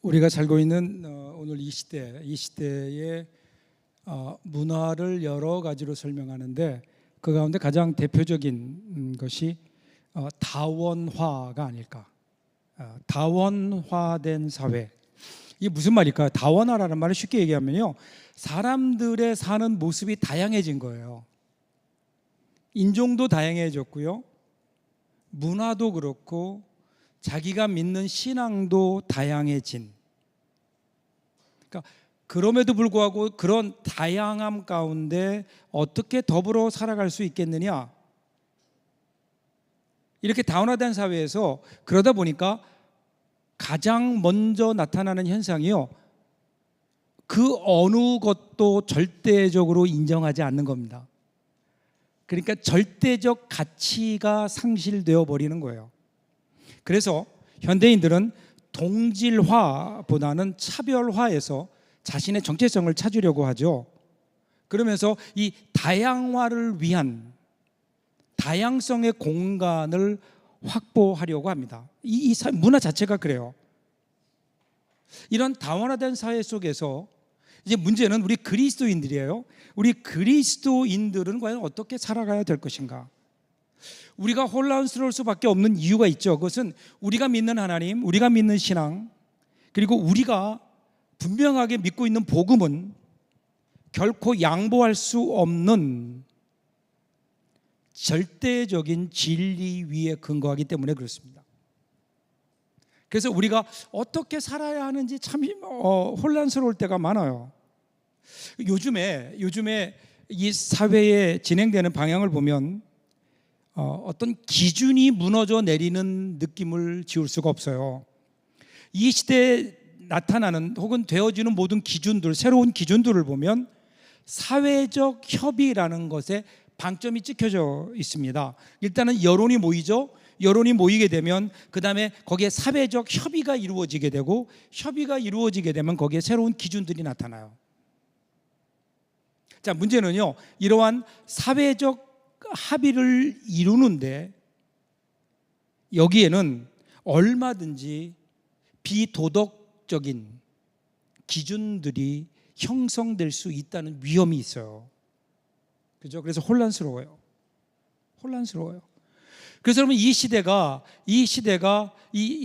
우리가 살고 있는 오늘 이 시대의 문화를 여러 가지로 설명하는데 그 가운데 가장 대표적인 것이 다원화가 아닐까. 다원화된 사회. 이게 무슨 말일까요? 다원화라는 말을 쉽게 얘기하면요, 사람들의 사는 모습이 다양해진 거예요. 인종도 다양해졌고요, 문화도 그렇고 자기가 믿는 신앙도 다양해진. 그러니까 그럼에도 불구하고 그런 다양함 가운데 어떻게 더불어 살아갈 수 있겠느냐, 이렇게 다원화된 사회에서 그러다 보니까 가장 먼저 나타나는 현상이요, 그 어느 것도 절대적으로 인정하지 않는 겁니다. 그러니까 절대적 가치가 상실되어 버리는 거예요. 그래서 현대인들은 동질화보다는 차별화에서 자신의 정체성을 찾으려고 하죠. 그러면서 이 다양화를 위한 다양성의 공간을 확보하려고 합니다. 이 문화 자체가 그래요. 이런 다원화된 사회 속에서 이제 문제는 우리 그리스도인들이에요. 우리 그리스도인들은 과연 어떻게 살아가야 될 것인가? 우리가 혼란스러울 수밖에 없는 이유가 있죠. 그것은 우리가 믿는 하나님, 우리가 믿는 신앙, 그리고 우리가 분명하게 믿고 있는 복음은 결코 양보할 수 없는 절대적인 진리 위에 근거하기 때문에 그렇습니다. 그래서 우리가 어떻게 살아야 하는지 참 혼란스러울 때가 많아요. 요즘에 이 사회에 진행되는 방향을 보면 어떤 기준이 무너져 내리는 느낌을 지울 수가 없어요. 이 시대에 나타나는 혹은 되어지는 모든 기준들, 새로운 기준들을 보면 사회적 협의라는 것에 방점이 찍혀져 있습니다. 일단은 여론이 모이죠. 여론이 모이게 되면 그 다음에 거기에 사회적 협의가 이루어지게 되고, 협의가 이루어지게 되면 거기에 새로운 기준들이 나타나요. 자, 문제는요, 이러한 사회적 합의를 이루는데 여기에는 얼마든지 비도덕적인 기준들이 형성될 수 있다는 위험이 있어요. 그죠? 그래서 혼란스러워요. 그래서 여러분, 이 시대가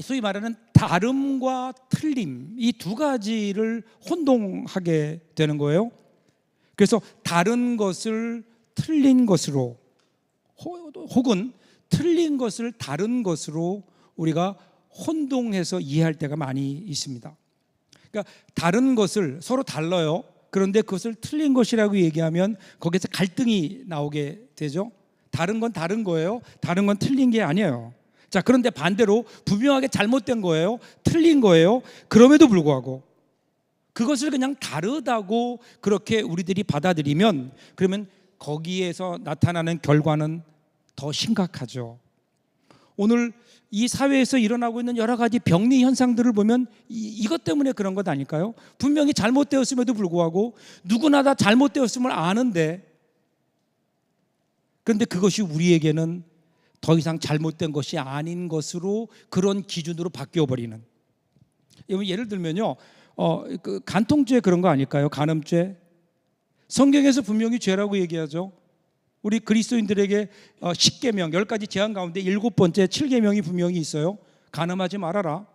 소위 말하는 다름과 틀림, 이 두 가지를 혼동하게 되는 거예요. 그래서 다른 것을 틀린 것으로, 혹은 틀린 것을 다른 것으로 우리가 혼동해서 이해할 때가 많이 있습니다. 그러니까 다른 것을 서로 달라요. 그런데 그것을 틀린 것이라고 얘기하면 거기서 갈등이 나오게 되죠. 다른 건 다른 거예요. 다른 건 틀린 게 아니에요. 자, 그런데 반대로 분명하게 잘못된 거예요. 틀린 거예요. 그럼에도 불구하고 그것을 그냥 다르다고 그렇게 우리들이 받아들이면, 그러면 거기에서 나타나는 결과는 더 심각하죠. 오늘 이 사회에서 일어나고 있는 여러 가지 병리 현상들을 보면 이것 때문에 그런 것 아닐까요? 분명히 잘못되었음에도 불구하고 누구나 다 잘못되었음을 아는데, 그런데 그것이 우리에게는 더 이상 잘못된 것이 아닌 것으로, 그런 기준으로 바뀌어버리는. 예를 들면요, 그 간통죄 그런 거 아닐까요? 간음죄. 성경에서 분명히 죄라고 얘기하죠. 우리 그리스도인들에게 10계명, 10가지 제한 가운데 7번째 7계명이 분명히 있어요. 간음하지 말아라.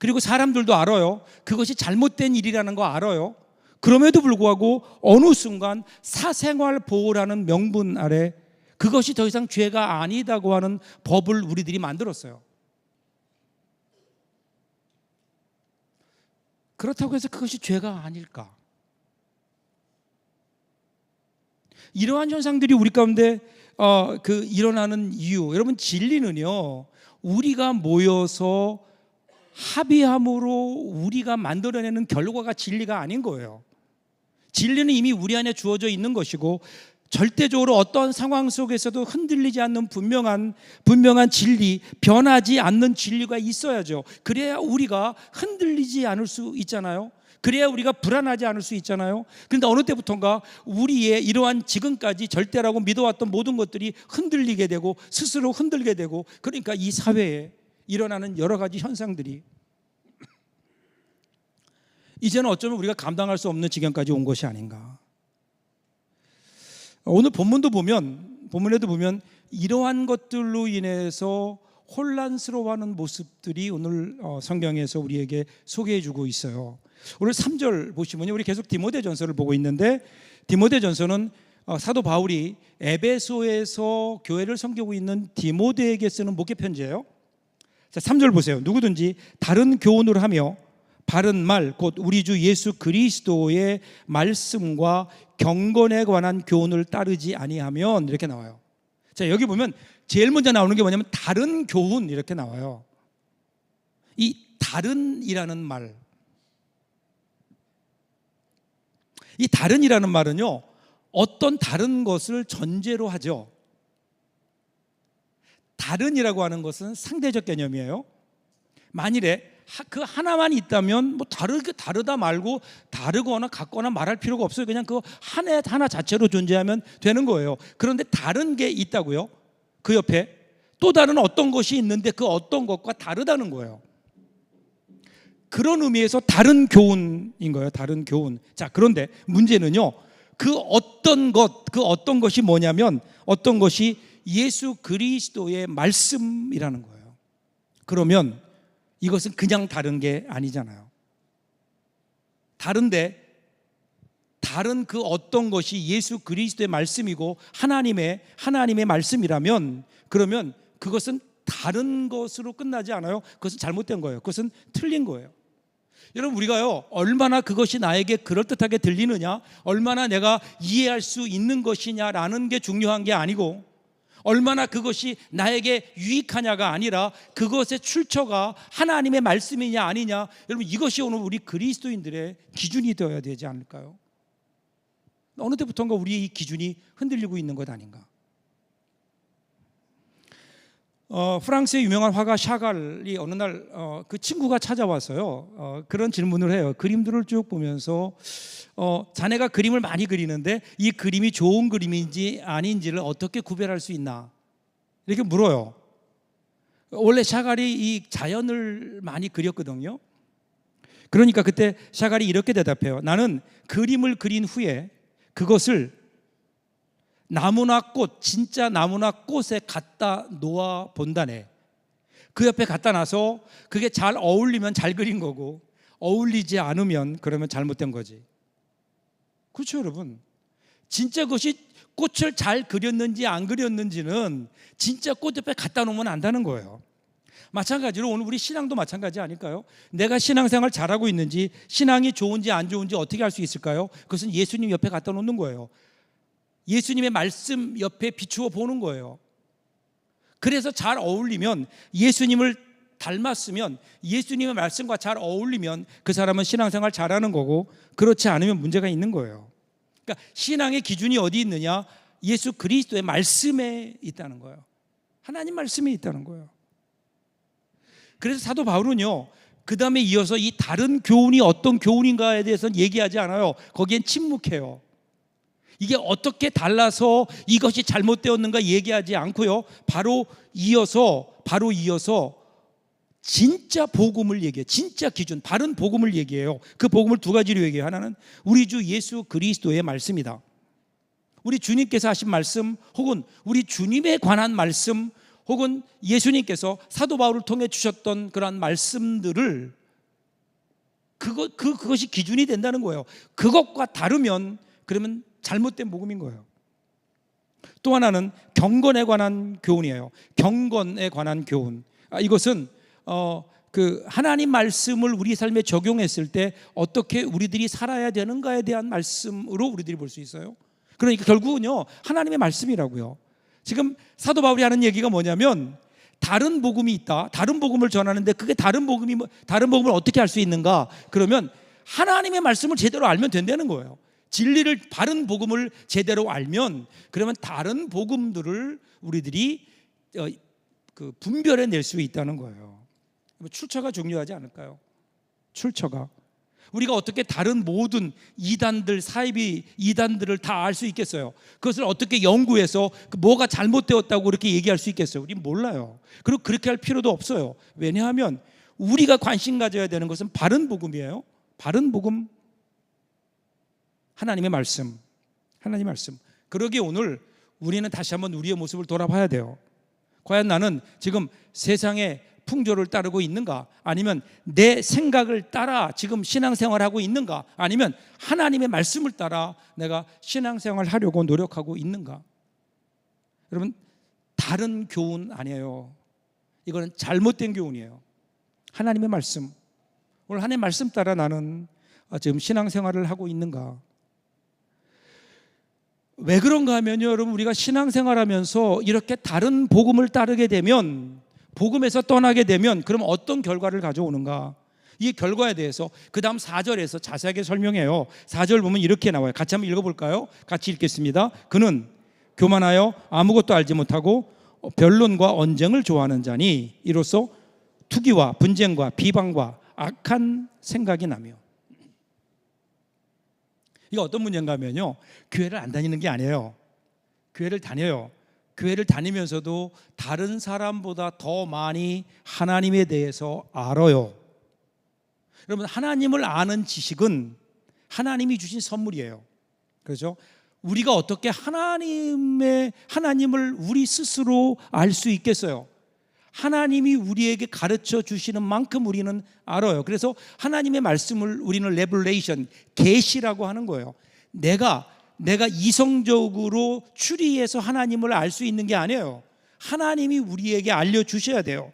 그리고 사람들도 알아요. 그것이 잘못된 일이라는 거 알아요. 그럼에도 불구하고 어느 순간 사생활 보호라는 명분 아래 그것이 더 이상 죄가 아니다고 하는 법을 우리들이 만들었어요. 그렇다고 해서 그것이 죄가 아닐까? 이러한 현상들이 우리 가운데 일어나는 이유, 여러분, 진리는요, 우리가 모여서 합의함으로 우리가 만들어내는 결과가 진리가 아닌 거예요. 진리는 이미 우리 안에 주어져 있는 것이고, 절대적으로 어떤 상황 속에서도 흔들리지 않는 분명한 진리, 변하지 않는 진리가 있어야죠. 그래야 우리가 흔들리지 않을 수 있잖아요. 그래야 우리가 불안하지 않을 수 있잖아요. 그런데 어느 때부턴가 우리의 이러한 지금까지 절대라고 믿어왔던 모든 것들이 흔들리게 되고 스스로 흔들게 되고, 그러니까 이 사회에 일어나는 여러 가지 현상들이 이제는 어쩌면 우리가 감당할 수 없는 지경까지 온 것이 아닌가. 오늘 본문에도 보면 이러한 것들로 인해서 혼란스러워하는 모습들이 오늘 성경에서 우리에게 소개해주고 있어요. 오늘 3절 보시면요, 우리 계속 디모데전서를 보고 있는데, 디모데전서는 사도 바울이 에베소에서 교회를 섬기고 있는 디모데에게 쓰는 목회 편지예요. 자, 3절 보세요. 누구든지 다른 교훈을 하며 바른 말, 곧 우리 주 예수 그리스도의 말씀과 경건에 관한 교훈을 따르지 아니하면, 이렇게 나와요. 자, 여기 보면 제일 먼저 나오는 게 뭐냐면 다른 교훈, 이렇게 나와요. 이 다른이라는 말, 이 다른이라는 말은요, 어떤 다른 것을 전제로 하죠. 다른이라고 하는 것은 상대적 개념이에요. 만일에 그 하나만 있다면 뭐 다르다 말고 다르거나 같거나 말할 필요가 없어요. 그냥 그 하나 자체로 존재하면 되는 거예요. 그런데 다른 게 있다고요? 그 옆에 또 다른 어떤 것이 있는데 그 어떤 것과 다르다는 거예요. 그런 의미에서 다른 교훈인 거예요. 다른 교훈. 자, 그런데 문제는요, 그 어떤 것이 뭐냐면, 어떤 것이 예수 그리스도의 말씀이라는 거예요. 그러면 이것은 그냥 다른 게 아니잖아요. 다른데 다른 그 어떤 것이 예수 그리스도의 말씀이고 하나님의 말씀이라면, 그러면 그것은 다른 것으로 끝나지 않아요. 그것은 잘못된 거예요. 그것은 틀린 거예요. 여러분, 우리가요, 얼마나 그것이 나에게 그럴듯하게 들리느냐, 얼마나 내가 이해할 수 있는 것이냐라는 게 중요한 게 아니고, 얼마나 그것이 나에게 유익하냐가 아니라 그것의 출처가 하나님의 말씀이냐 아니냐, 여러분, 이것이 오늘 우리 그리스도인들의 기준이 되어야 되지 않을까요? 어느 때부터인가 우리의 이 기준이 흔들리고 있는 것 아닌가. 프랑스의 유명한 화가 샤갈이 어느 날 그 친구가 찾아와서요, 그런 질문을 해요. 그림들을 쭉 보면서 자네가 그림을 많이 그리는데 이 그림이 좋은 그림인지 아닌지를 어떻게 구별할 수 있나, 이렇게 물어요. 원래 샤갈이 이 자연을 많이 그렸거든요. 그러니까 그때 샤갈이 이렇게 대답해요. 나는 그림을 그린 후에 그것을 나무나 꽃, 진짜 나무나 꽃에 갖다 놓아 본다네. 그 옆에 갖다 놔서 그게 잘 어울리면 잘 그린 거고, 어울리지 않으면 그러면 잘못된 거지. 그렇죠, 여러분? 진짜 그것이 꽃을 잘 그렸는지 안 그렸는지는 진짜 꽃 옆에 갖다 놓으면 안다는 거예요. 마찬가지로 오늘 우리 신앙도 마찬가지 아닐까요? 내가 신앙생활 잘하고 있는지, 신앙이 좋은지 안 좋은지 어떻게 알 수 있을까요? 그것은 예수님 옆에 갖다 놓는 거예요. 예수님의 말씀 옆에 비추어 보는 거예요. 그래서 잘 어울리면, 예수님을 닮았으면, 예수님의 말씀과 잘 어울리면 그 사람은 신앙생활 잘하는 거고, 그렇지 않으면 문제가 있는 거예요. 그러니까 신앙의 기준이 어디 있느냐? 예수 그리스도의 말씀에 있다는 거예요. 하나님 말씀에 있다는 거예요. 그래서 사도 바울은요, 그 다음에 이어서 이 다른 교훈이 어떤 교훈인가에 대해서는 얘기하지 않아요. 거기엔 침묵해요. 이게 어떻게 달라서 이것이 잘못되었는가 얘기하지 않고요, 바로 이어서 진짜 복음을 얘기해요. 진짜 기준, 바른 복음을 얘기해요. 그 복음을 두 가지로 얘기해요. 하나는 우리 주 예수 그리스도의 말씀이다. 우리 주님께서 하신 말씀, 혹은 우리 주님에 관한 말씀, 혹은 예수님께서 사도 바울을 통해 주셨던 그러한 말씀들을, 그것이 기준이 된다는 거예요. 그것과 다르면 그러면 잘못된 복음인 거예요. 또 하나는 경건에 관한 교훈이에요. 경건에 관한 교훈. 이것은 그 하나님 말씀을 우리 삶에 적용했을 때 어떻게 우리들이 살아야 되는가에 대한 말씀으로 우리들이 볼 수 있어요. 그러니까 결국은요, 하나님의 말씀이라고요. 지금 사도 바울이 하는 얘기가 뭐냐면, 다른 복음이 있다. 다른 복음을 전하는데 그게 다른 복음을 어떻게 알 수 있는가? 그러면 하나님의 말씀을 제대로 알면 된다는 거예요. 진리를, 바른 복음을 제대로 알면, 그러면 다른 복음들을 우리들이 분별해 낼 수 있다는 거예요. 출처가 중요하지 않을까요? 출처가. 우리가 어떻게 다른 모든 이단들, 사이비 이단들을 다 알 수 있겠어요? 그것을 어떻게 연구해서 뭐가 잘못되었다고 그렇게 얘기할 수 있겠어요? 우린 몰라요. 그리고 그렇게 할 필요도 없어요. 왜냐하면 우리가 관심 가져야 되는 것은 바른 복음이에요. 바른 복음, 하나님의 말씀, 하나님의 말씀. 그러기에 오늘 우리는 다시 한번 우리의 모습을 돌아봐야 돼요. 과연 나는 지금 세상의 풍조를 따르고 있는가? 아니면 내 생각을 따라 지금 신앙생활하고 있는가? 아니면 하나님의 말씀을 따라 내가 신앙생활을 하려고 노력하고 있는가? 여러분, 다른 교훈 아니에요. 이거는 잘못된 교훈이에요. 하나님의 말씀, 오늘 하나님의 말씀 따라 나는 지금 신앙생활을 하고 있는가? 왜 그런가 하면요, 여러분, 우리가 신앙생활하면서 이렇게 다른 복음을 따르게 되면, 복음에서 떠나게 되면 그럼 어떤 결과를 가져오는가? 이 결과에 대해서 그 다음 4절에서 자세하게 설명해요. 4절 보면 이렇게 나와요. 같이 한번 읽어볼까요? 같이 읽겠습니다. 그는 교만하여 아무것도 알지 못하고 변론과 언쟁을 좋아하는 자니 이로써 투기와 분쟁과 비방과 악한 생각이 나며. 이게 어떤 문제인가 하면요, 교회를 안 다니는 게 아니에요. 교회를 다녀요. 교회를 다니면서도 다른 사람보다 더 많이 하나님에 대해서 알아요. 여러분, 하나님을 아는 지식은 하나님이 주신 선물이에요. 그렇죠? 우리가 어떻게 하나님을 우리 스스로 알 수 있겠어요? 하나님이 우리에게 가르쳐 주시는 만큼 우리는 알아요. 그래서 하나님의 말씀을 우리는 레벨레이션, 계시라고 하는 거예요. 내가 이성적으로 추리해서 하나님을 알 수 있는 게 아니에요. 하나님이 우리에게 알려주셔야 돼요.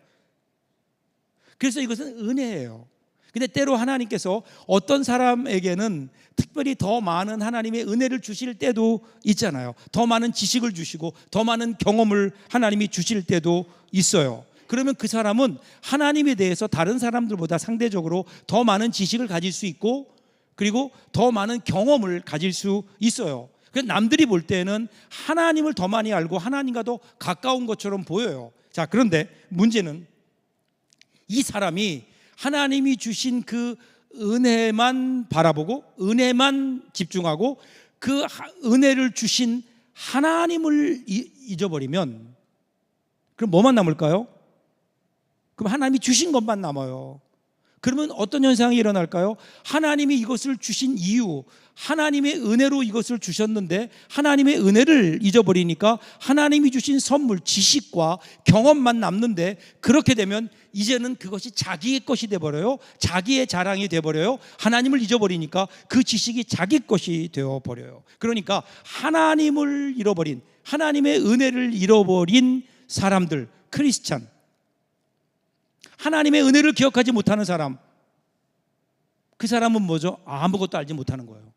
그래서 이것은 은혜예요. 근데 때로 하나님께서 어떤 사람에게는 특별히 더 많은 하나님의 은혜를 주실 때도 있잖아요. 더 많은 지식을 주시고 더 많은 경험을 하나님이 주실 때도 있어요. 그러면 그 사람은 하나님에 대해서 다른 사람들보다 상대적으로 더 많은 지식을 가질 수 있고, 그리고 더 많은 경험을 가질 수 있어요. 그래서 남들이 볼 때는 하나님을 더 많이 알고 하나님과 더 가까운 것처럼 보여요. 자, 그런데 문제는 이 사람이 하나님이 주신 그 은혜만 바라보고 은혜만 집중하고 그 은혜를 주신 하나님을 잊어버리면 그럼 뭐만 남을까요? 그럼 하나님이 주신 것만 남아요. 그러면 어떤 현상이 일어날까요? 하나님이 이것을 주신 이유, 하나님의 은혜로 이것을 주셨는데 하나님의 은혜를 잊어버리니까 하나님이 주신 선물, 지식과 경험만 남는데, 그렇게 되면 이제는 그것이 자기의 것이 돼버려요. 자기의 자랑이 돼버려요. 하나님을 잊어버리니까 그 지식이 자기 것이 되어버려요. 그러니까 하나님을 잃어버린, 하나님의 은혜를 잃어버린 사람들, 크리스찬, 하나님의 은혜를 기억하지 못하는 사람, 그 사람은 뭐죠? 아무것도 알지 못하는 거예요.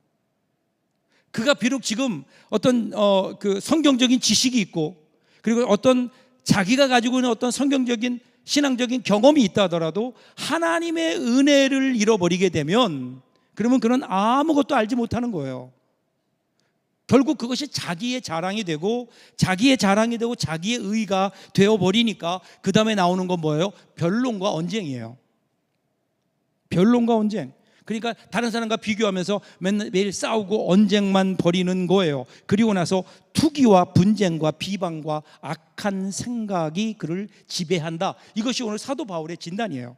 그가 비록 지금 어떤 그 성경적인 지식이 있고, 그리고 어떤 자기가 가지고 있는 어떤 성경적인 신앙적인 경험이 있다 하더라도 하나님의 은혜를 잃어버리게 되면 그러면 그는 아무것도 알지 못하는 거예요. 결국 그것이 자기의 자랑이 되고 자기의 의가 되어버리니까 그 다음에 나오는 건 뭐예요? 변론과 언쟁이에요. 변론과 언쟁. 그러니까 다른 사람과 비교하면서 매일 싸우고 언쟁만 벌이는 거예요. 그리고 나서 투기와 분쟁과 비방과 악한 생각이 그를 지배한다. 이것이 오늘 사도 바울의 진단이에요.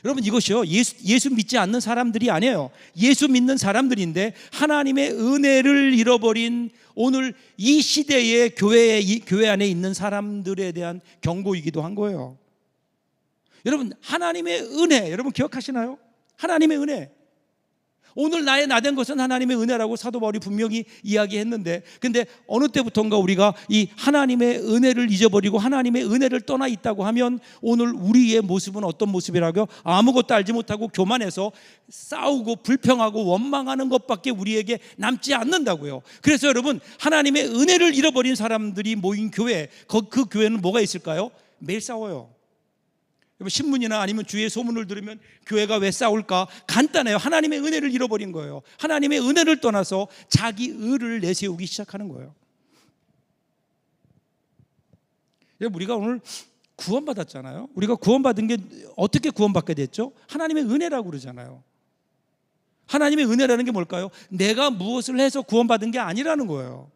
여러분, 이것이요, 예수 믿지 않는 사람들이 아니에요. 예수 믿는 사람들인데 하나님의 은혜를 잃어버린 오늘 이 시대의 교회 안에 있는 사람들에 대한 경고이기도 한 거예요. 여러분, 하나님의 은혜, 여러분 기억하시나요? 하나님의 은혜. 오늘 나의 나된 것은 하나님의 은혜라고 사도 바울이 분명히 이야기했는데, 근데 어느 때부턴가 우리가 이 하나님의 은혜를 잊어버리고 하나님의 은혜를 떠나 있다고 하면 오늘 우리의 모습은 어떤 모습이라고요? 아무것도 알지 못하고 교만해서 싸우고 불평하고 원망하는 것밖에 우리에게 남지 않는다고요. 그래서 여러분, 하나님의 은혜를 잃어버린 사람들이 모인 교회, 그 교회는 뭐가 있을까요? 매일 싸워요. 신문이나 아니면 주위의 소문을 들으면 교회가 왜 싸울까? 간단해요. 하나님의 은혜를 잃어버린 거예요. 하나님의 은혜를 떠나서 자기 의를 내세우기 시작하는 거예요. 우리가 오늘 구원받았잖아요. 우리가 구원받은 게 어떻게 구원받게 됐죠? 하나님의 은혜라고 그러잖아요. 하나님의 은혜라는 게 뭘까요? 내가 무엇을 해서 구원받은 게 아니라는 거예요.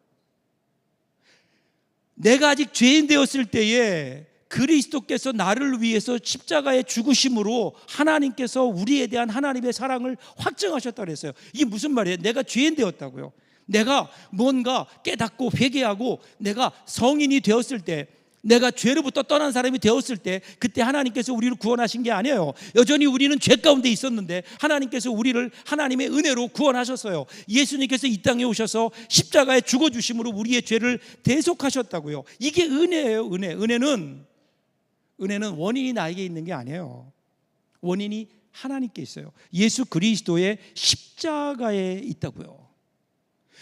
내가 아직 죄인 되었을 때에 그리스도께서 나를 위해서 십자가에 죽으심으로 하나님께서 우리에 대한 하나님의 사랑을 확증하셨다 그랬어요. 이게 무슨 말이에요? 내가 죄인 되었다고요. 내가 뭔가 깨닫고 회개하고 내가 성인이 되었을 때, 내가 죄로부터 떠난 사람이 되었을 때, 그때 하나님께서 우리를 구원하신 게 아니에요. 여전히 우리는 죄 가운데 있었는데 하나님께서 우리를 하나님의 은혜로 구원하셨어요. 예수님께서 이 땅에 오셔서 십자가에 죽어주심으로 우리의 죄를 대속하셨다고요. 이게 은혜예요. 은혜는 원인이 나에게 있는 게 아니에요. 원인이 하나님께 있어요. 예수 그리스도의 십자가에 있다고요.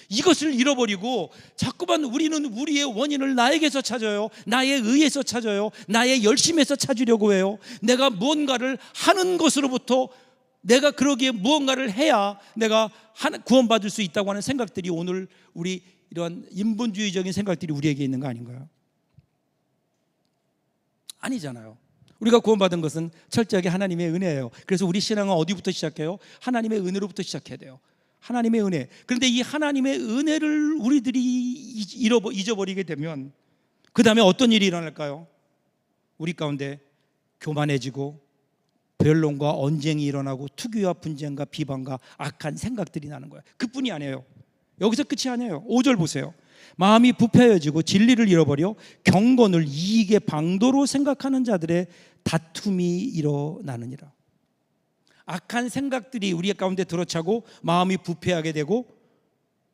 이것을 잃어버리고 자꾸만 우리는 우리의 원인을 나에게서 찾아요. 나의 의에서 찾아요. 나의 열심에서 찾으려고 해요. 내가 무언가를 하는 것으로부터, 내가 그러기에 무언가를 해야 내가 구원받을 수 있다고 하는 생각들이, 오늘 우리 이런 인본주의적인 생각들이 우리에게 있는 거 아닌가요? 아니잖아요. 우리가 구원받은 것은 철저하게 하나님의 은혜예요. 그래서 우리 신앙은 어디부터 시작해요? 하나님의 은혜로부터 시작해야 돼요. 하나님의 은혜. 그런데 이 하나님의 은혜를 우리들이 잊어버리게 되면 그 다음에 어떤 일이 일어날까요? 우리 가운데 교만해지고 변론과 언쟁이 일어나고 투기와 분쟁과 비방과 악한 생각들이 나는 거예요. 그뿐이 아니에요. 여기서 끝이 아니에요. 5절 보세요. 마음이 부패해지고 진리를 잃어버려 경건을 이익의 방도로 생각하는 자들의 다툼이 일어나느니라. 악한 생각들이 우리 가운데 들어차고 마음이 부패하게 되고,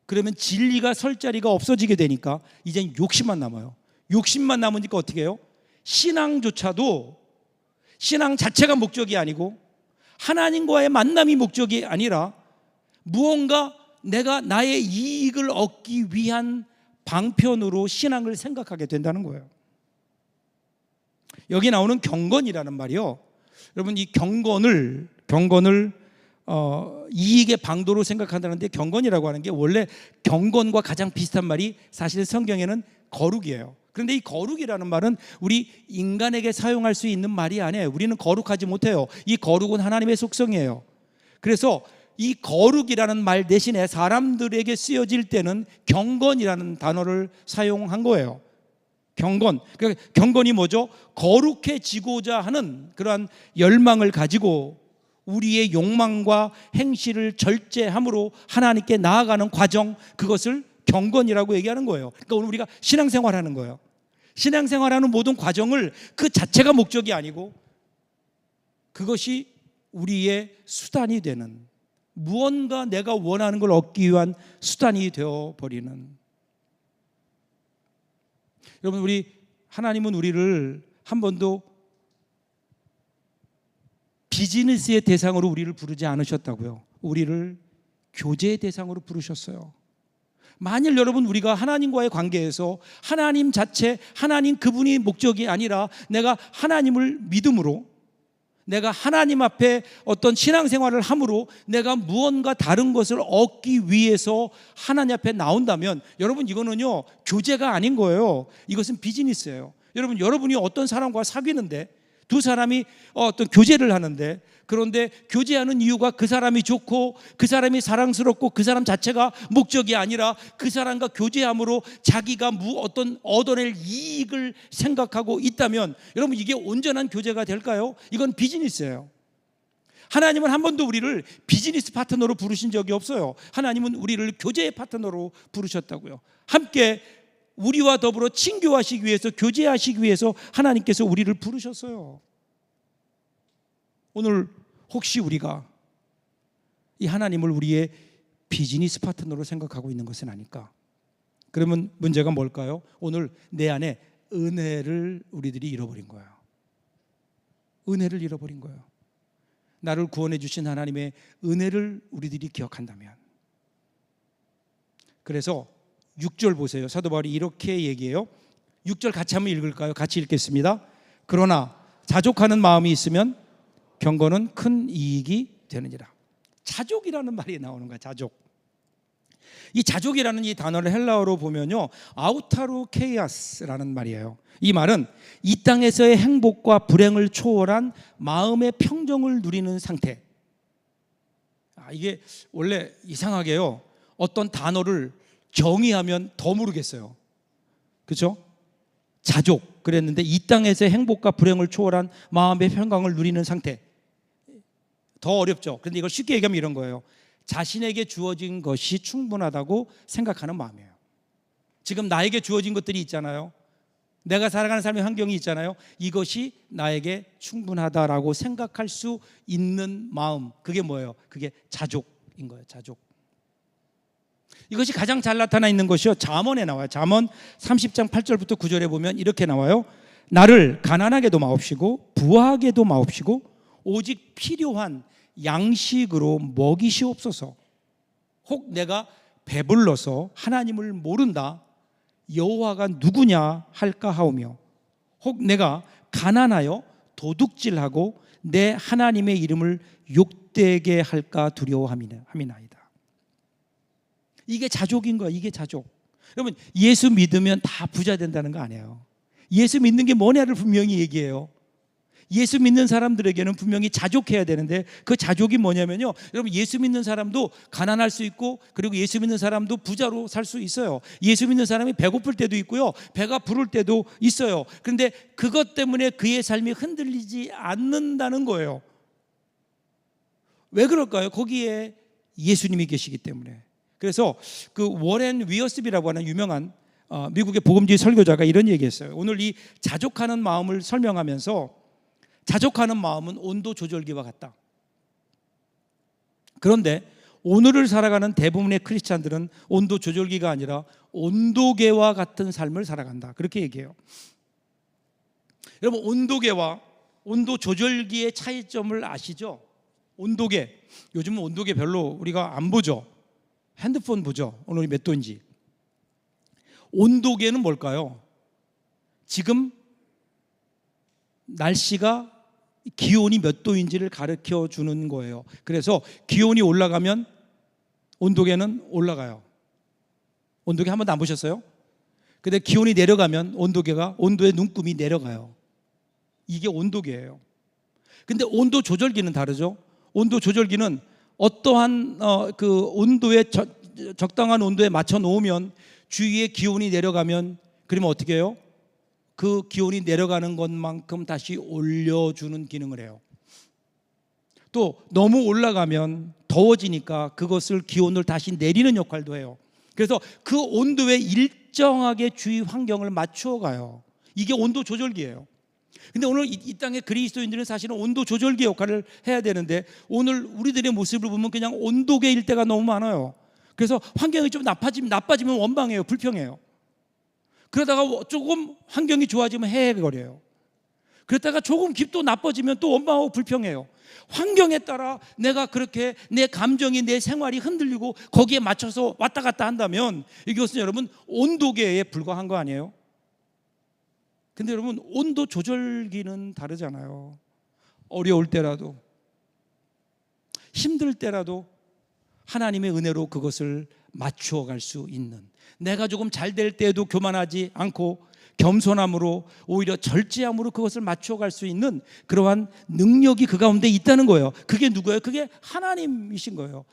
그러면 진리가 설 자리가 없어지게 되니까 이젠 욕심만 남아요. 욕심만 남으니까 어떻게 해요? 신앙조차도, 신앙 자체가 목적이 아니고 하나님과의 만남이 목적이 아니라 무언가 내가 나의 이익을 얻기 위한 방편으로 신앙을 생각하게 된다는 거예요. 여기 나오는 경건이라는 말이요, 여러분, 이 경건을 이익의 방도로 생각한다는데, 경건이라고 하는 게 원래 경건과 가장 비슷한 말이 사실 성경에는 거룩이에요. 그런데 이 거룩이라는 말은 우리 인간에게 사용할 수 있는 말이 아니에요. 우리는 거룩하지 못해요. 이 거룩은 하나님의 속성이에요. 그래서 이 거룩이라는 말 대신에 사람들에게 쓰여질 때는 경건이라는 단어를 사용한 거예요. 경건. 그러니까 경건이 뭐죠? 거룩해지고자 하는 그러한 열망을 가지고 우리의 욕망과 행실을 절제함으로 하나님께 나아가는 과정, 그것을 경건이라고 얘기하는 거예요. 그러니까 오늘 우리가 신앙생활하는 거예요. 신앙생활하는 모든 과정을 그 자체가 목적이 아니고 그것이 우리의 수단이 되는, 무언가 내가 원하는 걸 얻기 위한 수단이 되어버리는. 여러분, 하나님은 우리를 한 번도 비즈니스의 대상으로 우리를 부르지 않으셨다고요. 우리를 교제의 대상으로 부르셨어요. 만일 여러분, 우리가 하나님과의 관계에서 하나님 자체, 하나님 그분이 목적이 아니라 내가 하나님을 믿음으로, 내가 하나님 앞에 어떤 신앙생활을 함으로 내가 무언가 다른 것을 얻기 위해서 하나님 앞에 나온다면, 여러분, 이거는요 교제가 아닌 거예요. 이것은 비즈니스예요. 여러분이 어떤 사람과 사귀는데, 두 사람이 어떤 교제를 하는데, 그런데 교제하는 이유가 그 사람이 좋고 그 사람이 사랑스럽고 그 사람 자체가 목적이 아니라 그 사람과 교제함으로 자기가 어떤 얻어낼 이익을 생각하고 있다면, 여러분, 이게 온전한 교제가 될까요? 이건 비즈니스예요. 하나님은 한 번도 우리를 비즈니스 파트너로 부르신 적이 없어요. 하나님은 우리를 교제의 파트너로 부르셨다고요. 함께 우리와 더불어 친교하시기 위해서, 교제하시기 위해서 하나님께서 우리를 부르셨어요. 오늘 혹시 우리가 이 하나님을 우리의 비즈니스 파트너로 생각하고 있는 것은 아닐까? 그러면 문제가 뭘까요? 오늘 내 안에 은혜를 우리들이 잃어버린 거예요. 은혜를 잃어버린 거예요. 나를 구원해 주신 하나님의 은혜를 우리들이 기억한다면. 그래서 6절 보세요. 사도 바울이 이렇게 얘기해요. 6절 같이 한번 읽을까요? 같이 읽겠습니다. 그러나 자족하는 마음이 있으면 경건은 큰 이익이 되느니라. 자족이라는 말이 나오는 거야. 자족. 이 자족이라는 이 단어를 헬라어로 보면요, 아우타루케이아스라는 말이에요. 이 말은 이 땅에서의 행복과 불행을 초월한 마음의 평정을 누리는 상태. 이게 원래 이상하게요, 어떤 단어를 정의하면 더 모르겠어요. 그렇죠? 자족 그랬는데 이 땅에서의 행복과 불행을 초월한 마음의 평강을 누리는 상태. 더 어렵죠. 그런데 이걸 쉽게 얘기하면 이런 거예요. 자신에게 주어진 것이 충분하다고 생각하는 마음이에요. 지금 나에게 주어진 것들이 있잖아요. 내가 살아가는 삶의 환경이 있잖아요. 이것이 나에게 충분하다라고 생각할 수 있는 마음. 그게 뭐예요? 그게 자족인 거예요. 자족. 이것이 가장 잘 나타나 있는 것이요, 잠언에 나와요. 잠언 30장 8절부터 9절에 보면 이렇게 나와요. 나를 가난하게도 마옵시고 부하게도 마옵시고 오직 필요한 양식으로 먹이시옵소서. 혹 내가 배불러서 하나님을 모른다, 여호와가 누구냐 할까 하오며, 혹 내가 가난하여 도둑질하고 내 하나님의 이름을 욕되게 할까 두려워함이나이다. 이게 자족인 거야. 이게 자족. 여러분, 예수 믿으면 다 부자 된다는 거 아니에요. 예수 믿는 게 뭐냐를 분명히 얘기해요. 예수 믿는 사람들에게는 분명히 자족해야 되는데, 그 자족이 뭐냐면요, 여러분, 예수 믿는 사람도 가난할 수 있고, 그리고 예수 믿는 사람도 부자로 살 수 있어요. 예수 믿는 사람이 배고플 때도 있고요, 배가 부를 때도 있어요. 그런데 그것 때문에 그의 삶이 흔들리지 않는다는 거예요. 왜 그럴까요? 거기에 예수님이 계시기 때문에. 그래서 그 워렌 위어스비라고 하는 유명한 미국의 복음주의 설교자가 이런 얘기했어요. 오늘 이 자족하는 마음을 설명하면서, 자족하는 마음은 온도 조절기와 같다. 그런데 오늘을 살아가는 대부분의 크리스찬들은 온도 조절기가 아니라 온도계와 같은 삶을 살아간다. 그렇게 얘기해요. 여러분, 온도계와 온도 조절기의 차이점을 아시죠? 온도계. 요즘은 온도계 별로 우리가 안 보죠. 핸드폰 보죠. 오늘이 몇 도인지. 온도계는 뭘까요? 지금 날씨가 기온이 몇 도인지를 가르쳐 주는 거예요. 그래서 기온이 올라가면 온도계는 올라가요. 온도계 한 번도 안 보셨어요? 근데 기온이 내려가면 온도계가, 온도의 눈금이 내려가요. 이게 온도계예요. 근데 온도 조절기는 다르죠. 온도 조절기는 어떠한 그 온도에 적당한 온도에 맞춰 놓으면 주위의 기온이 내려가면, 그러면 어떻게 해요? 그 기온이 내려가는 것만큼 다시 올려주는 기능을 해요. 또 너무 올라가면 더워지니까 그것을, 기온을 다시 내리는 역할도 해요. 그래서 그 온도에 일정하게 주위 환경을 맞추어 가요. 이게 온도 조절기예요. 근데 오늘 이 땅의 그리스도인들은 사실은 온도 조절기 역할을 해야 되는데, 오늘 우리들의 모습을 보면 그냥 온도계일 때가 너무 많아요. 그래서 환경이 좀 나빠지면 원방해요. 불평해요. 그러다가 조금 환경이 좋아지면 헤헤거려요. 그러다가 조금 또 나빠지면 또 원망하고 불평해요. 환경에 따라 내가 그렇게 내 감정이, 내 생활이 흔들리고 거기에 맞춰서 왔다 갔다 한다면 이것은 여러분 온도계에 불과한 거 아니에요? 근데 여러분, 온도 조절기는 다르잖아요. 어려울 때라도, 힘들 때라도 하나님의 은혜로 그것을 맞추어 갈 수 있는, 내가 조금 잘 될 때에도 교만하지 않고 겸손함으로, 오히려 절제함으로 그것을 맞추어 갈 수 있는 그러한 능력이 그 가운데 있다는 거예요. 그게 누구예요? 그게 하나님이신 거예요.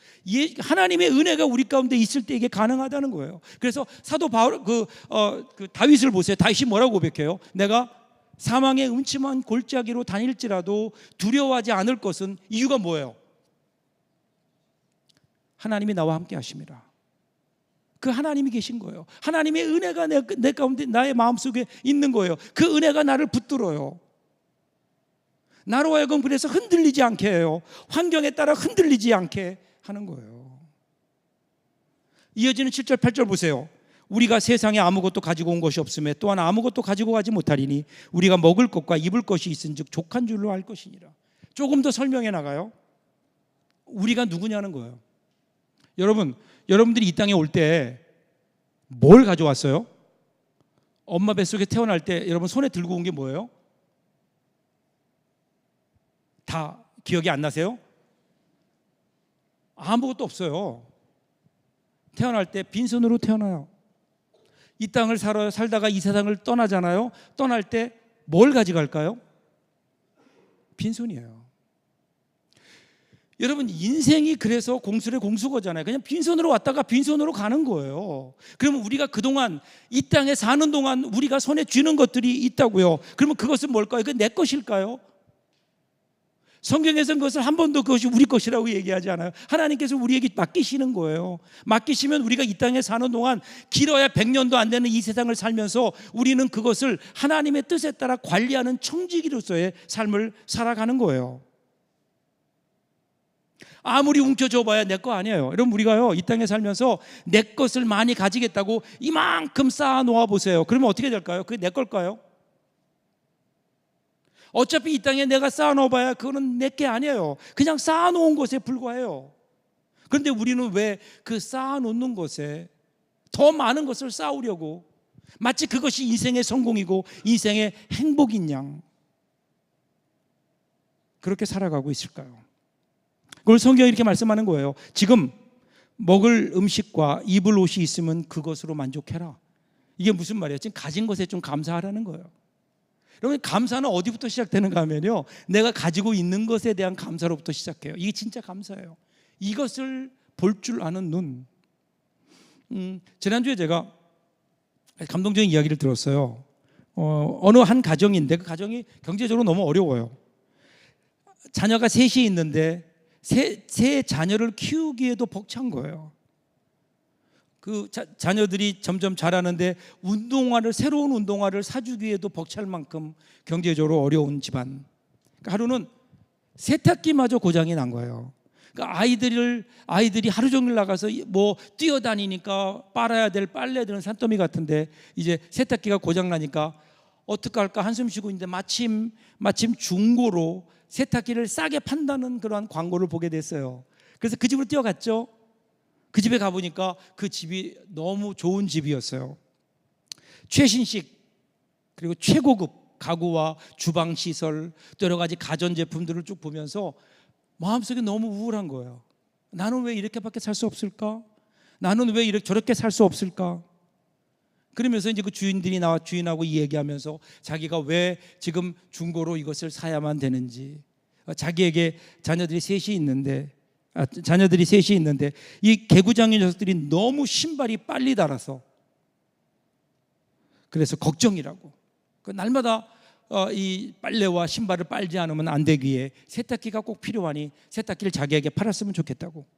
하나님의 은혜가 우리 가운데 있을 때 이게 가능하다는 거예요. 그래서 사도 바울, 다윗을 보세요. 다윗이 뭐라고 고백해요? 내가 사망의 음침한 골짜기로 다닐지라도 두려워하지 않을 것은, 이유가 뭐예요? 하나님이 나와 함께 하심이라. 그 하나님이 계신 거예요. 하나님의 은혜가 내 가운데, 나의 마음속에 있는 거예요. 그 은혜가 나를 붙들어요. 나로 하여금 그래서 흔들리지 않게 해요. 환경에 따라 흔들리지 않게 하는 거예요. 이어지는 7절 8절 보세요. 우리가 세상에 아무것도 가지고 온 것이 없음에 또한 아무것도 가지고 가지 못하리니 우리가 먹을 것과 입을 것이 있은즉 족한 줄로 알 것이니라. 조금 더 설명해 나가요. 우리가 누구냐는 거예요. 여러분들이 이 땅에 올 때 뭘 가져왔어요? 엄마 뱃속에 태어날 때 여러분 손에 들고 온 게 뭐예요? 다 기억이 안 나세요? 아무것도 없어요. 태어날 때 빈손으로 태어나요. 이 땅을 살다가 이 세상을 떠나잖아요. 떠날 때 뭘 가져갈까요? 빈손이에요. 여러분, 인생이 그래서 공수래 공수거잖아요. 그냥 빈손으로 왔다가 빈손으로 가는 거예요. 그러면 우리가 그동안 이 땅에 사는 동안 우리가 손에 쥐는 것들이 있다고요. 그러면 그것은 뭘까요? 그게 내 것일까요? 성경에서는 그것을 한 번도 그것이 우리 것이라고 얘기하지 않아요. 하나님께서 우리에게 맡기시는 거예요. 맡기시면 우리가 이 땅에 사는 동안 길어야 100년도 안 되는 이 세상을 살면서 우리는 그것을 하나님의 뜻에 따라 관리하는 청지기로서의 삶을 살아가는 거예요. 아무리 움켜줘 봐야 내 거 아니에요. 여러분, 우리가요 이 땅에 살면서 내 것을 많이 가지겠다고 이만큼 쌓아 놓아 보세요. 그러면 어떻게 될까요? 그게 내 걸까요? 어차피 이 땅에 내가 쌓아 놓아 봐야 그거는 내 게 아니에요. 그냥 쌓아 놓은 것에 불과해요. 그런데 우리는 왜 그 쌓아 놓는 것에 더 많은 것을 쌓으려고, 마치 그것이 인생의 성공이고 인생의 행복인 양 그렇게 살아가고 있을까요? 그걸 성경이 이렇게 말씀하는 거예요. 지금 먹을 음식과 입을 옷이 있으면 그것으로 만족해라. 이게 무슨 말이에요? 지금 가진 것에 좀 감사하라는 거예요. 여러분, 감사는 어디부터 시작되는가 하면요, 내가 가지고 있는 것에 대한 감사로부터 시작해요. 이게 진짜 감사예요. 이것을 볼 줄 아는 눈. 지난주에 제가 감동적인 이야기를 들었어요. 어느 한 가정인데 그 가정이 경제적으로 너무 어려워요. 자녀가 셋이 있는데 세 자녀를 키우기에도 벅찬 거예요. 그 자녀들이 점점 자라는데 새로운 운동화를 사주기에도 벅찰 만큼 경제적으로 어려운 집안. 그러니까 하루는 세탁기마저 고장이 난 거예요. 그러니까 아이들이 하루 종일 나가서 뭐 뛰어다니니까 빨아야 될 빨래들은 산더미 같은데 이제 세탁기가 고장 나니까 어떡할까 한숨 쉬고 있는데 마침 중고로 세탁기를 싸게 판다는 그러한 광고를 보게 됐어요. 그래서 그 집으로 뛰어갔죠. 그 집에 가보니까 그 집이 너무 좋은 집이었어요. 최신식 그리고 최고급 가구와 주방 시설 또 여러 가지 가전제품들을 쭉 보면서 마음속에 너무 우울한 거예요. 나는 왜 이렇게밖에 살 수 없을까? 나는 왜 이렇게 저렇게 살 수 없을까? 그러면서 이제 그 주인들이 나와 주인하고 얘기하면서 자기가 왜 지금 중고로 이것을 사야만 되는지, 자기에게 자녀들이 셋이 있는데 이 개구장의 녀석들이 너무 신발이 빨리 닳아서 그래서 걱정이라고. 날마다 이 빨래와 신발을 빨지 않으면 안 되기에 세탁기가 꼭 필요하니 세탁기를 자기에게 팔았으면 좋겠다고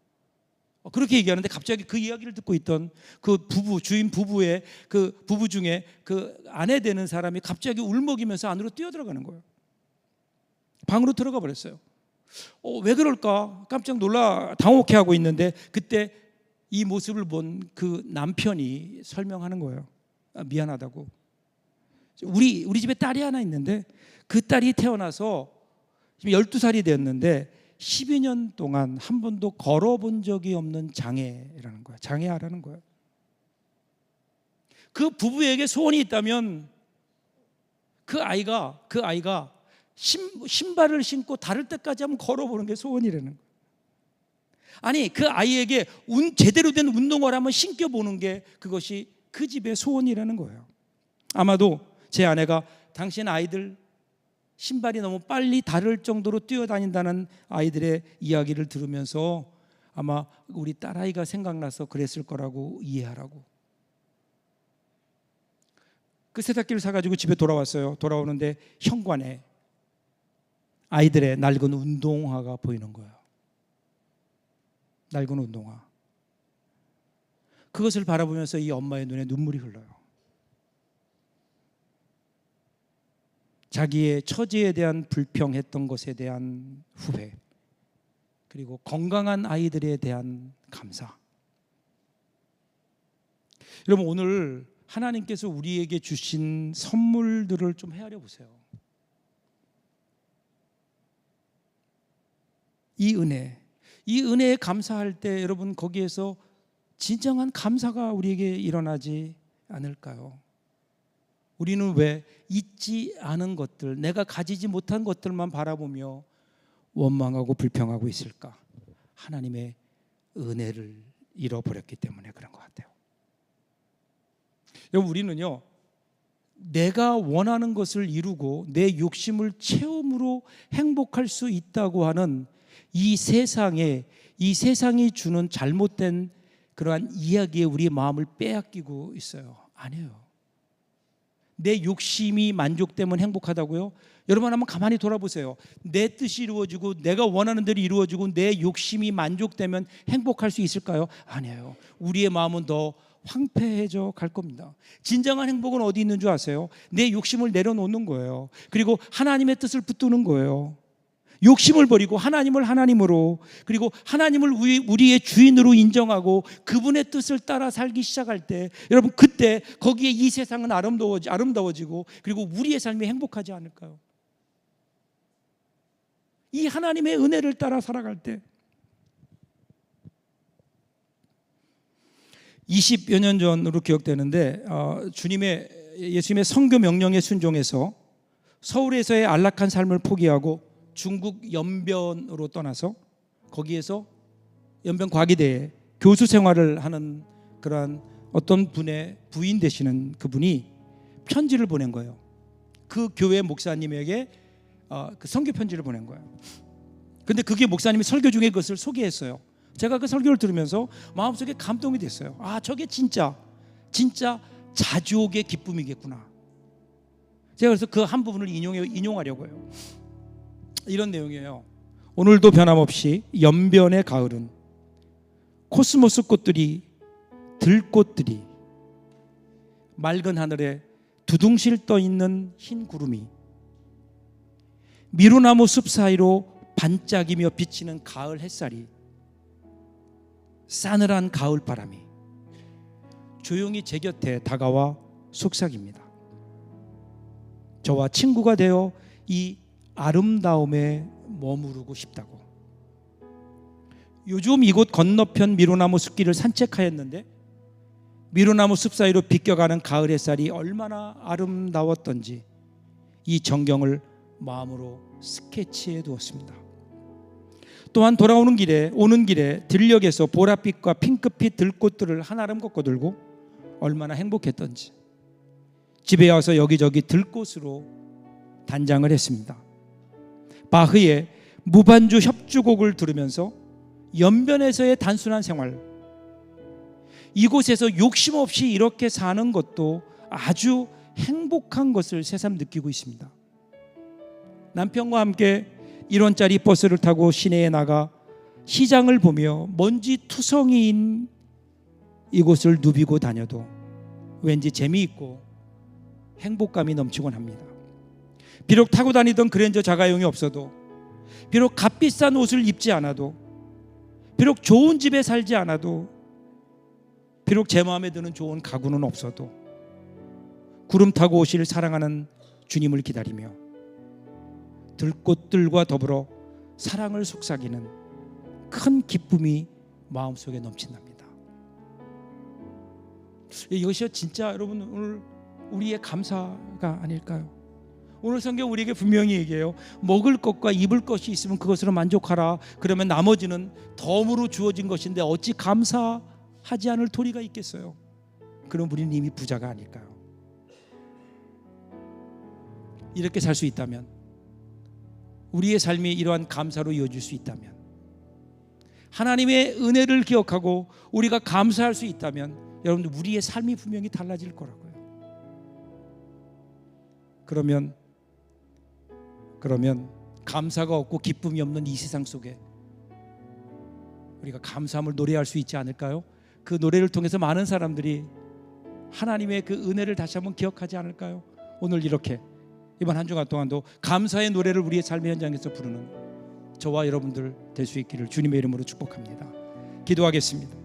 그렇게 얘기하는데, 갑자기 그 이야기를 듣고 있던 그 주인 부부의 그 부부 중에 그 아내 되는 사람이 갑자기 울먹이면서 안으로 뛰어들어가는 거예요. 방으로 들어가 버렸어요. 왜 그럴까 깜짝 놀라 당혹해하고 있는데 그때 이 모습을 본 그 남편이 설명하는 거예요. 미안하다고. 우리 집에 딸이 하나 있는데 그 딸이 태어나서 지금 12살이 되었는데 12년 동안 한 번도 걸어본 적이 없는 장애라는 거야. 장애아라는 거야. 그 부부에게 소원이 있다면 그 아이가 신발을 신고 다를 때까지 한번 걸어보는 게 소원이라는 거야. 아니, 그 아이에게 제대로 된 운동화를 한번 신겨보는 게 그것이 그 집의 소원이라는 거예요. 아마도 제 아내가 당신 아이들 신발이 너무 빨리 닳을 정도로 뛰어다닌다는 아이들의 이야기를 들으면서 아마 우리 딸아이가 생각나서 그랬을 거라고 이해하라고. 그 세탁기를 사가지고 집에 돌아왔어요. 돌아오는데 현관에 아이들의 낡은 운동화가 보이는 거예요. 낡은 운동화. 그것을 바라보면서 이 엄마의 눈에 눈물이 흘러요. 자기의 처지에 대한 불평했던 것에 대한 후회, 그리고 건강한 아이들에 대한 감사. 여러분, 오늘 하나님께서 우리에게 주신 선물들을 좀 헤아려 보세요. 이 은혜에 감사할 때 여러분 거기에서 진정한 감사가 우리에게 일어나지 않을까요? 우리는 왜 잊지 않은 것들, 내가 가지지 못한 것들만 바라보며 원망하고 불평하고 있을까? 하나님의 은혜를 잃어버렸기 때문에 그런 것 같아요. 여러분, 우리는요, 내가 원하는 것을 이루고 내 욕심을 채움으로 행복할 수 있다고 하는 이 세상이 주는 잘못된 그러한 이야기에 우리의 마음을 빼앗기고 있어요. 아니에요. 내 욕심이 만족되면 행복하다고요? 여러분 한번 가만히 돌아보세요. 내 뜻이 이루어지고 내가 원하는 대로 이루어지고 내 욕심이 만족되면 행복할 수 있을까요? 아니에요. 우리의 마음은 더 황폐해져 갈 겁니다. 진정한 행복은 어디 있는 줄 아세요? 내 욕심을 내려놓는 거예요. 그리고 하나님의 뜻을 붙드는 거예요. 욕심을 버리고 하나님을 하나님으로, 그리고 하나님을 우리의 주인으로 인정하고 그분의 뜻을 따라 살기 시작할 때, 여러분 그때 거기에 이 세상은 아름다워지고 그리고 우리의 삶이 행복하지 않을까요? 이 하나님의 은혜를 따라 살아갈 때 20여 년 전으로 기억되는데 예수님의 선교 명령에 순종해서 서울에서의 안락한 삶을 포기하고 중국 연변으로 떠나서 거기에서 연변 과기대에 교수 생활을 하는 그러한 어떤 분의 부인 되시는 그분이 편지를 보낸 거예요. 그 교회 목사님에게 그 선교 편지를 보낸 거예요. 근데 그게 목사님이 설교 중에 그것을 소개했어요. 제가 그 설교를 들으면서 마음속에 감동이 됐어요. 아, 저게 진짜 자족의 기쁨이겠구나. 제가 그래서 그 한 부분을 인용하려고 해요. 이런 내용이에요. 오늘도 변함없이 연변의 가을은 코스모스 꽃들이, 들꽃들이, 맑은 하늘에 두둥실 떠 있는 흰 구름이, 미루나무 숲 사이로 반짝이며 비치는 가을 햇살이, 싸늘한 가을 바람이 조용히 제 곁에 다가와 속삭입니다. 저와 친구가 되어 이 아름다움에 머무르고 싶다고. 요즘 이곳 건너편 미루나무 숲길을 산책하였는데 미루나무 숲 사이로 비껴가는 가을 햇살이 얼마나 아름다웠던지 이 전경을 마음으로 스케치해 두었습니다. 또한 오는 길에 들녘에서 보랏빛과 핑크빛 들꽃들을 한아름 걷어들고 얼마나 행복했던지 집에 와서 여기저기 들꽃으로 단장을 했습니다. 바흐의 무반주 협주곡을 들으면서 연변에서의 단순한 생활, 이곳에서 욕심 없이 이렇게 사는 것도 아주 행복한 것을 새삼 느끼고 있습니다. 남편과 함께 1원짜리 버스를 타고 시내에 나가 시장을 보며 먼지 투성이인 이곳을 누비고 다녀도 왠지 재미있고 행복감이 넘치곤 합니다. 비록 타고 다니던 그랜저 자가용이 없어도, 비록 값비싼 옷을 입지 않아도, 비록 좋은 집에 살지 않아도, 비록 제 마음에 드는 좋은 가구는 없어도 구름 타고 오실 사랑하는 주님을 기다리며 들꽃들과 더불어 사랑을 속삭이는 큰 기쁨이 마음속에 넘친답니다. 이것이 진짜 여러분 오늘 우리의 감사가 아닐까요? 오늘 성경 우리에게 분명히 얘기해요. 먹을 것과 입을 것이 있으면 그것으로 만족하라. 그러면 나머지는 덤으로 주어진 것인데 어찌 감사하지 않을 도리가 있겠어요? 그럼 우리는 이미 부자가 아닐까요? 이렇게 살 수 있다면, 우리의 삶이 이러한 감사로 이어질 수 있다면, 하나님의 은혜를 기억하고 우리가 감사할 수 있다면 여러분들 우리의 삶이 분명히 달라질 거라고요. 그러면 감사가 없고 기쁨이 없는 이 세상 속에 우리가 감사함을 노래할 수 있지 않을까요? 그 노래를 통해서 많은 사람들이 하나님의 그 은혜를 다시 한번 기억하지 않을까요? 오늘 이렇게 이번 한 주간 동안도 감사의 노래를 우리의 삶의 현장에서 부르는 저와 여러분들 될 수 있기를 주님의 이름으로 축복합니다. 기도하겠습니다.